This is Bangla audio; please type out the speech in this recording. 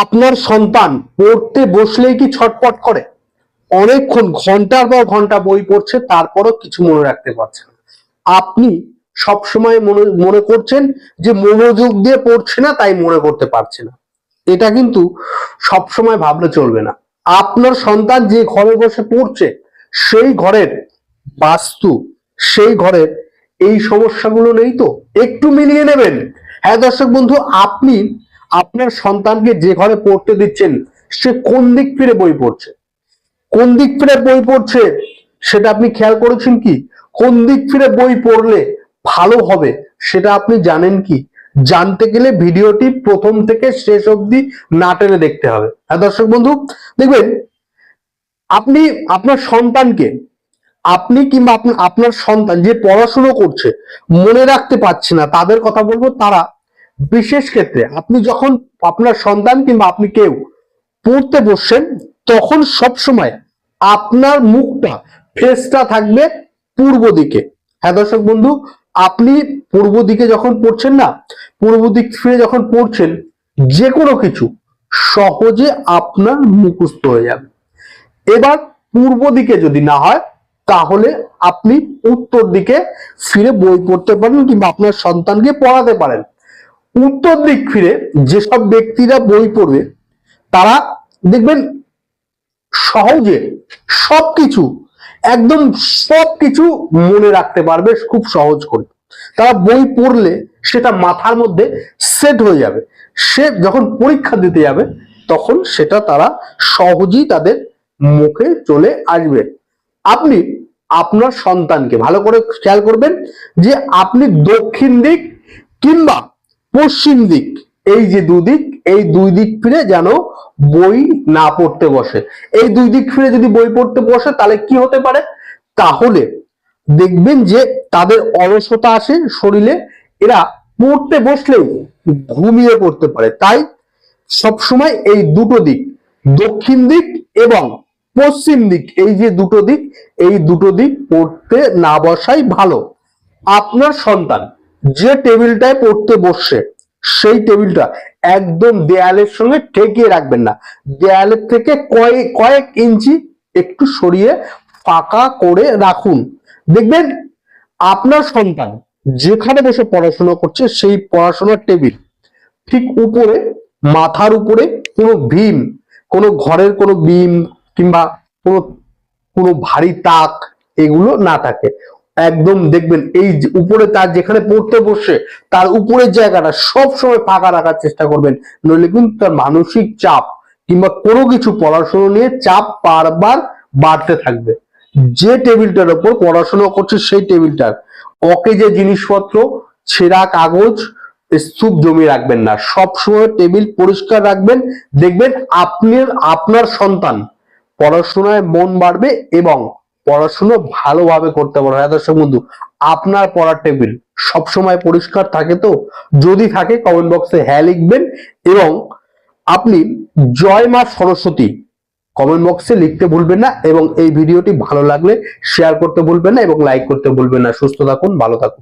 আপনার সন্তান পড়তে বসলেই কি ছটপট করে? অনেকক্ষণ ঘন্টার পর ঘন্টা বই পড়ছে, তারপরও কিছু মনে রাখতে পারছে না। আপনি সবসময় মনে করছেন যে মনোযোগ দিয়ে পড়ছে না, তাই মনে করতে পারছে না। এটা কিন্তু সবসময় ভাবলে চলবে না। আপনার সন্তান যে ঘরে বসে পড়ছে, সেই ঘরের বাস্তু, সেই ঘরের এই সমস্যাগুলো নেই তো? একটু মিলিয়ে নেবেন। হ্যাঁ দর্শক বন্ধু, আপনি আপনার সন্তানকে যে ঘরে পড়তে দিচ্ছেন, সে কোন দিক ফিরে বই পড়ছে? কোন দিক ফিরে বই পড়ছে সেটা আপনি খেয়াল করেছেন কি? কোন দিক ফিরে বই পড়লে ভালো হবে সেটা আপনি জানেন কি? জানতে গেলে ভিডিওটি প্রথম থেকে শেষ অবধি না টেনে দেখতে হবে। হ্যাঁ দর্শক বন্ধু, দেখবেন আপনি আপনার সন্তানকে, আপনি কিংবা আপনার সন্তান যে পড়াশুনো করছে মনে রাখতে পারছে না, তাদের কথা বলবো। তারা বিশেষ ক্ষেত্রে আপনি যখন আপনার সন্তান কিংবা আপনি কেউ পড়তে বসছেন, তখন সব সময় আপনার মুখটা, ফেসটা থাকবে পূর্ব দিকে। হ্যাঁ দর্শক বন্ধু, আপনি পূর্ব দিকে যখন পড়ছেন না, পূর্ব দিক ফিরে যখন পড়ছেন, যে কোনো কিছু সহজে আপনার মুখস্থ হয়ে যাবে। এবার পূর্ব দিকে যদি না হয়, তাহলে আপনি উত্তর দিকে ফিরে বই পড়তে পারেন কিংবা আপনার সন্তানকে পড়াতে পারেন। উত্তর দিক ফিরে যেসব ব্যক্তিরা বই পড়বে, তারা দেখবেন সহজে সবকিছু, একদম সবকিছু মনে রাখতে পারবে খুব সহজ করে। তারা বই পড়লে সেটা মাথার মধ্যে সেট হয়ে যাবে। সে যখন পরীক্ষা দিতে যাবে, তখন সেটা তারা সহজেই তাদের মুখে চলে আসবে। আপনি আপনার সন্তানকে ভালো করে খেয়াল করবেন যে আপনি দক্ষিণ দিক কিংবা পশ্চিম দিক, এই যে দুদিক, এই দুই দিক ফিরে যেন বই না পড়তে বসে। এই দুই দিক ফিরে যদি বই পড়তে বসে, তাহলে কি হতে পারে? তাহলে দেখবেন যে তাদের অলসতা আসে শরীরে, এরা পড়তে বসলেও ঘুমিয়ে পড়তে পারে। তাই সবসময় এই দুটো দিক, দক্ষিণ দিক এবং পশ্চিম দিক, এই যে দুটো দিক, এই দুটো দিক পড়তে না বসাই ভালো। আপনার সন্তান যে টেবিলটায় পড়তে বসছে, সেই টেবিলটা একদম দেয়ালের সঙ্গে ঠেকিয়ে রাখবেন না। দেয়ালের থেকে কয়েক ইঞ্চি একটু সরিয়ে ফাঁকা করে রাখুন। দেখবেন আপনার সন্তান যেখানে বসে পড়াশোনা করছে, সেই পড়াশোনার টেবিল ঠিক উপরে, মাথার উপরে কোনো ভীম, কোনো ঘরের কোনো বিম কিংবা কোনো কোনো ভারী তাক এগুলো না থাকে। একদম দেখবেন এই উপরে তার যেখানে পড়তে বসে, তার উপরের জায়গাটা সব সময় ফাঁকা রাখার চেষ্টা করবেন। নইলে কিন্তু তার মানসিক চাপ কিংবা কোনো কিছু পড়াশোনা নিয়ে চাপ বারবার বাড়তে থাকবে। যে টেবিলটার উপর পড়াশোনা করছে, সেই টেবিলটার অকেজে জিনিসপত্র, ছেঁড়া কাগজ, স্তূপ জমিয়ে রাখবেন না। সবসময় টেবিল পরিষ্কার রাখবেন। দেখবেন আপনার সন্তান পড়াশোনায় মন বাড়বে এবং পড়াশোনা ভালোভাবে করতে পারবে। হ্যাঁ দর্শক বন্ধু, আপনার পড়ার টেবিল সবসময় পরিষ্কার থাকে তো? যদি থাকে, কমেন্ট বক্সে হ্যাঁ লিখবেন। এবং আপনি জয় মা সরস্বতী কমেন্ট বক্সে লিখতে ভুলবেন না। এবং এই ভিডিওটি ভালো লাগলে শেয়ার করতে ভুলবেন না এবং লাইক করতে ভুলবেন না। সুস্থ থাকুন, ভালো থাকুন।